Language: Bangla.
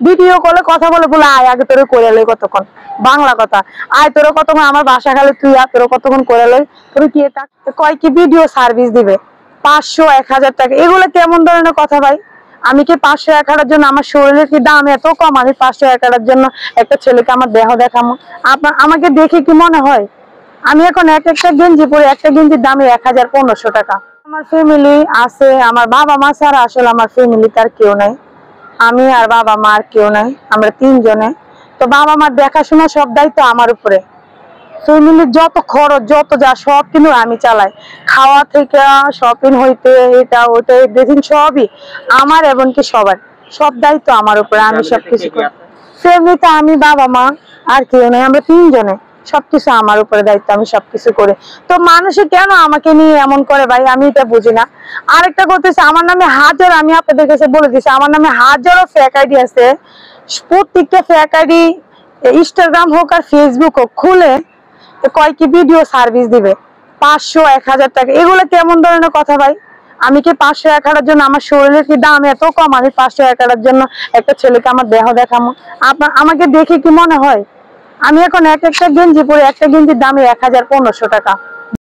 ভিডিও কলে কথা বলে বলে আয় আগে তোরে করে লই কতক্ষণ, বাংলা কথা, আয় তোরে কতক্ষণ আমার বাসা খালে তুই আর তোরে কতক্ষণ করে লই, তোর কি এটা কয় কি ভিডিও সার্ভিস দিবে 500 1000 টাকা, এগুলো কেমন ধরনের কথা ভাই? আমি কি 500 1000 জন্য আমার শরীরের কি দাম এত কম? আমি 500 1000 জন্য একটা ছেলেকে আমার দেহ দেখামো? আমাকে দেখে কি মনে হয়? আমি এখন একটা গেঞ্জি পরে, একটা গেঞ্জির দামে 1000 1500 টাকা। আমার ফ্যামিলি আছে, আমার বাবা মা ছাড়া আসলে আমার ফ্যামিলিতে আর কেউ নাই। আমি আর বাবা মা আর কেউ নাই, আমরা 3 জনে। তো বাবা মার দেখাশোনা সব দায়িত্ব আমার উপরে। ফ্যামিলির যত খরচ যত যা সব কিন্তু আমি চালাই, খাওয়া থেকে শপিং হইতে এটা ওটা এভরিথিং সবই আমার, এমনকি সবার সব দায়িত্ব আমার উপরে, আমি সবকিছু করি। ফ্যামিলিতে আমি বাবা মা আর কেউ নেই, আমরা 3 জনে, সবকিছু আমার উপরে দায়িত্ব, আমি সবকিছু করি। তো মানুষে কেন আমাকে নিয়ে এমন করে ভাই, আমি এটা বুঝি না। আরেকটা কথা হচ্ছে, আমার নামে হাজার, আমি আপনাদের কাছে বলে দিচ্ছি, আমার নামে হাজারো ফেক আইডি আছে। প্রত্যেকটা ফেক আইডি ইনস্টাগ্রাম হোক আর ফেসবুক হোক খুলে কয় কি ভিডিও সার্ভিস দিবে 500 1000 টাকা, এগুলো কেমন ধরনের কথা ভাই? আমি কি 500 1000 জন্য আমার শরীরের কি দাম এত কম? আমি 500 1000 জন্য একটা ছেলেকে আমার দেহ দেখামো? আমাকে দেখে কি মনে হয়? আমি এখন একটা গেঞ্জি পরে, একটা গেঞ্জির দামে 1000 1500 টাকা।